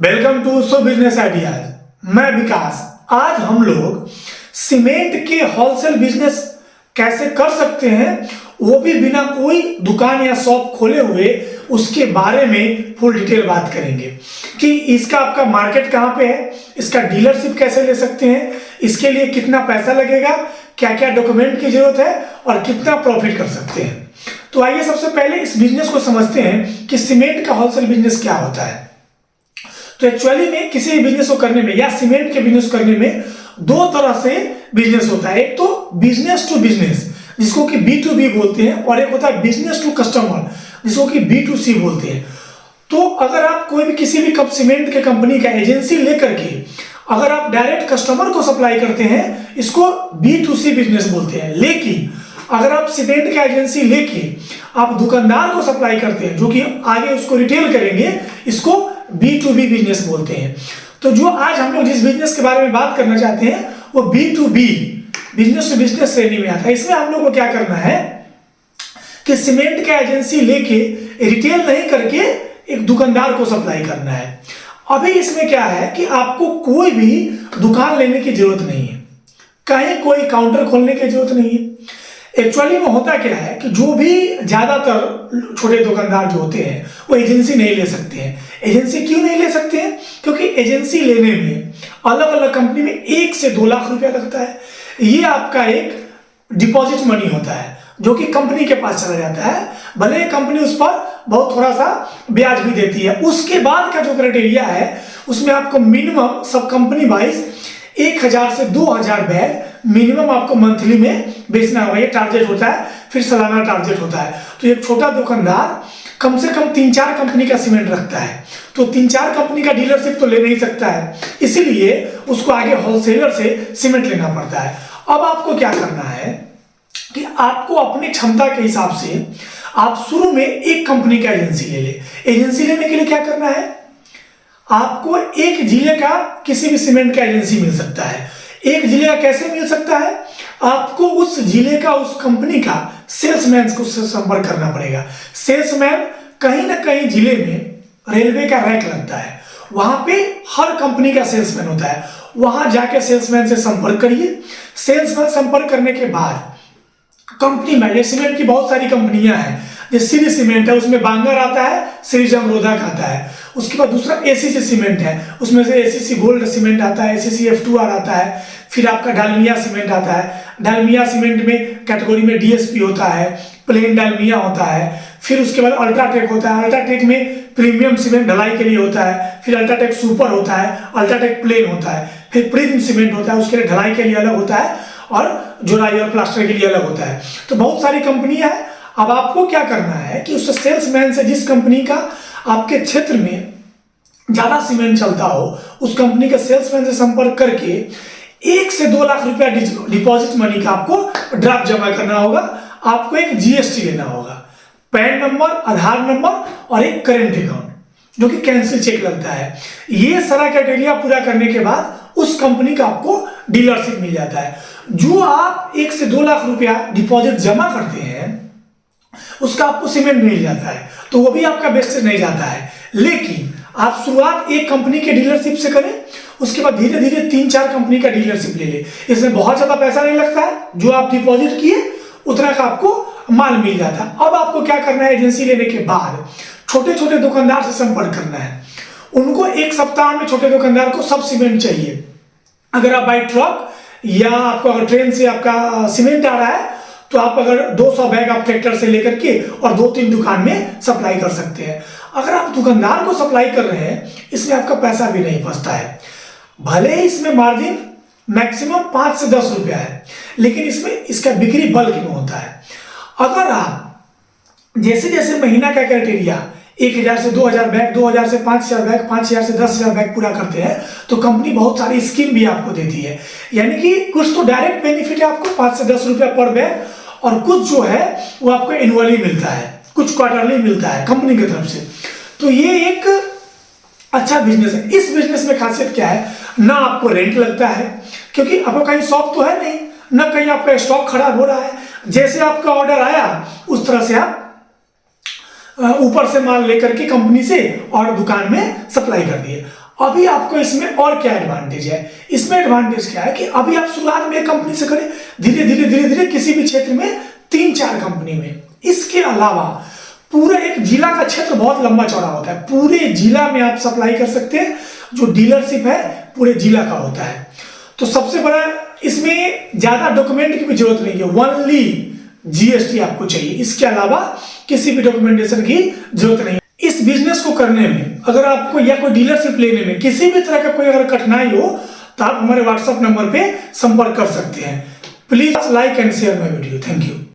Welcome to so business ideas. मैं विकास। आज हम लोग सीमेंट के होलसेल बिजनेस कैसे कर सकते हैं, वो भी बिना कोई दुकान या शॉप खोले हुए, उसके बारे में फुल डिटेल बात करेंगे कि इसका आपका मार्केट कहाँ पे है, इसका डीलरशिप कैसे ले सकते हैं, इसके लिए कितना पैसा लगेगा, क्या क्या डॉक्यूमेंट की जरूरत है और कितना प्रॉफिट कर सकते हैं। तो आइए सबसे पहले इस बिजनेस को समझते हैं कि सीमेंट का होलसेल बिजनेस क्या होता है। तो एक्चुअली में किसी भी बिजनेस को करने में या सीमेंट के बिजनेस करने में दो तरह से बिजनेस होता है। एक तो बिजनेस टू बिजनेस जिसको कि B2B बोलते हैं, और एक होता है बिजनेस टू कस्टमर जिसको कि B2C बोलते हैं। तो अगर आप कोई भी किसी भी सीमेंट के कंपनी का एजेंसी लेकर के अगर आप डायरेक्ट कस्टमर को सप्लाई करते हैं, इसको B2C बिजनेस बोलते हैं। लेकिन अगर आप सीमेंट का एजेंसी लेके आप दुकानदार को सप्लाई करते हैं जो कि आगे उसको रिटेल करेंगे, इसको B2B बिजनेस बोलते हैं। तो जो आज हम लोग जिस बिजनेस के बारे में बात करना चाहते हैं वो B2B बिजनेस टू बिजनेस श्रेणी में आता है। इसमें हम लोग को क्या करना है कि सीमेंट का एजेंसी लेके रिटेल नहीं करके एक दुकानदार को सप्लाई करना है। अभी इसमें क्या है कि आपको कोई भी दुकान लेने की जरूरत नहीं है, कहीं कोई काउंटर खोलने की जरूरत नहीं है। एक्चुअली में होता क्या है कि जो भी ज्यादातर छोटे दुकानदार जो होते हैं वो एजेंसी नहीं ले सकते हैं। एजेंसी क्यों नहीं ले सकते हैं? क्योंकि एजेंसी लेने में अलग अलग कंपनी में 1 से 2 लाख रुपया लगता है। ये आपका एक डिपॉजिट मनी होता है जो कि कंपनी के पास चला जाता है, भले कंपनी उस पर बहुत थोड़ा सा ब्याज भी देती है। उसके बाद का जो क्राइटेरिया है उसमें आपको मिनिमम सब कंपनी वाइज 1000 से 2000 बैग मिनिमम आपको मंथली में बेचना होगा। ये टारगेट होता है, फिर सालाना टारगेट होता है। तो एक छोटा दुकानदार कम से कम 3-4 कंपनी का सीमेंट रखता है, तो 3-4 कंपनी का डीलरशिप तो ले नहीं सकता है, इसीलिए उसको आगे होलसेलर से सीमेंट लेना पड़ता है। अब आपको क्या करना है कि आपको अपनी क्षमता के हिसाब से आप शुरू में एक कंपनी का एजेंसी ले ले। एजेंसी लेने के लिए क्या करना है, आपको एक जिले का किसी भी सीमेंट का एजेंसी मिल सकता है। एक जिले का कैसे मिल सकता है? आपको उस जिले का उस कंपनी का सेल्समैन को संपर्क करना पड़ेगा। सेल्समैन कहीं ना कहीं जिले में रेलवे का रैक लगता है, वहां पे हर कंपनी का सेल्समैन होता है। वहां जाके सेल्समैन से संपर्क करिए। सेल्समैन संपर्क करने के बाद कंपनी में सीमेंट की बहुत सारी कंपनियां हैं, जैसे श्री सीमेंट है, उसमें बांगर आता है, श्री जमरोधक आता है। उसके बाद दूसरा ACC सीमेंट है, उसमें से ACC गोल्ड सीमेंट आता है, ACC F2R आता है। फिर आपका डालमिया सीमेंट आता है। डालमिया सीमेंट में कैटेगरी में DSP होता है, प्लेन डालमिया होता है। फिर उसके बाद अल्ट्राटेक होता है। अल्ट्राटेक में प्रीमियम सीमेंट ढलाई के लिए होता है। फिर अल्ट्राटेक सुपर होता है, अल्ट्राटेक प्लेन होता है। फिर प्रिज्म सीमेंट होता है, उसके लिए ढलाई के लिए अलग होता है और जोड़ाई और प्लास्टर के लिए अलग होता है। तो बहुत सारी कंपनियां हैं। अब आपको क्या करना है कि उस सेल्समैन से जिस कंपनी का आपके क्षेत्र में ज्यादा सीमेंट चलता हो, उस कंपनी के सेल्समैन से संपर्क करके 1 से 2 लाख रुपया डिपॉजिट मनी का आपको ड्राफ्ट जमा करना होगा। आपको एक GST लेना होगा, पैन नंबर, आधार नंबर और एक करेंट अकाउंट जो कि कैंसिल चेक लगता है। ये सारा क्राइटेरिया पूरा करने के बाद उस कंपनी का आपको डीलरशिप मिल जाता है। जो आप 1 से 2 लाख रुपया डिपॉजिट जमा करते हैं उसका आपको सीमेंट मिल जाता है, तो वो भी आपका वेस्टेज नहीं जाता है। लेकिन आप शुरुआत एक कंपनी के डीलरशिप से करें, उसके बाद धीरे धीरे 3-4 कंपनी का डीलरशिप ले ले। इसमें बहुत ज्यादा पैसा नहीं लगता है, जो आप डिपॉजिट किए उतना का आपको माल मिल जाता है। अब आपको क्या करना है, एजेंसी लेने के बाद छोटे छोटे दुकानदार से संपर्क करना है। उनको 1 सप्ताह में छोटे दुकानदार को सब सीमेंट चाहिए। अगर आप बाई ट्रक या आपको अगर ट्रेन से आपका सीमेंट आ रहा है तो आप अगर 200 बैग आप ट्रैक्टर से लेकर के और 2-3 दुकान में सप्लाई कर सकते हैं। अगर आप दुकानदार को सप्लाई कर रहे हैं, इसमें आपका पैसा भी नहीं फंसता है। भले ही इसमें मार्जिन मैक्सिमम 5 से 10 रुपया है, लेकिन इसमें इसका बिक्री बल्क में होता है। अगर आप जैसे जैसे महीना का क्राइटेरिया 1000 से 2000 बैग, 2000 से 5000 बैग, 5000 से 10,000 बैग पूरा करते हैं तो कंपनी बहुत सारी स्कीम भी आपको देती है। यानी कि कुछ तो डायरेक्ट बेनिफिट है आपको 5 से 10 रुपया पर बैग, और कुछ जो है वो आपको एनुअली मिलता है, कुछ क्वार्टरली मिलता है कंपनी की तरफ से। तो ये एक अच्छा बिजनेस है। इस बिजनेस में खासियत क्या है, ना आपको रेंट लगता है क्योंकि आपको कहीं शॉप तो है नहीं, ना कहीं आपका स्टॉक खराब हो रहा है। जैसे आपका ऑर्डर आया उस तरह से आप ऊपर से माल लेकर के कंपनी से और दुकान में सप्लाई कर दिए। अभी आपको इसमें और क्या एडवांटेज है, इसमें एडवांटेज क्या है कि अभी आप शुरुआत में एक कंपनी से करें, धीरे धीरे धीरे धीरे किसी भी क्षेत्र में 3-4 कंपनी में। इसके अलावा पूरे एक जिला का क्षेत्र बहुत लंबा चौड़ा होता है, पूरे जिला में आप सप्लाई कर सकते हैं, जो डीलरशिप है पूरे जिला का होता है। तो सबसे बड़ा इसमें ज्यादा डॉक्यूमेंट की भी जरूरत नहीं है, ओनली जीएसटी आपको चाहिए, इसके अलावा किसी भी डॉक्यूमेंटेशन की जरूरत नहीं है। इस बिजनेस को करने में अगर आपको या कोई डीलरशिप लेने में किसी भी तरह का कोई अगर कठिनाई हो तो आप हमारे व्हाट्सएप नंबर पे संपर्क कर सकते हैं। Please like and share my video. Thank you.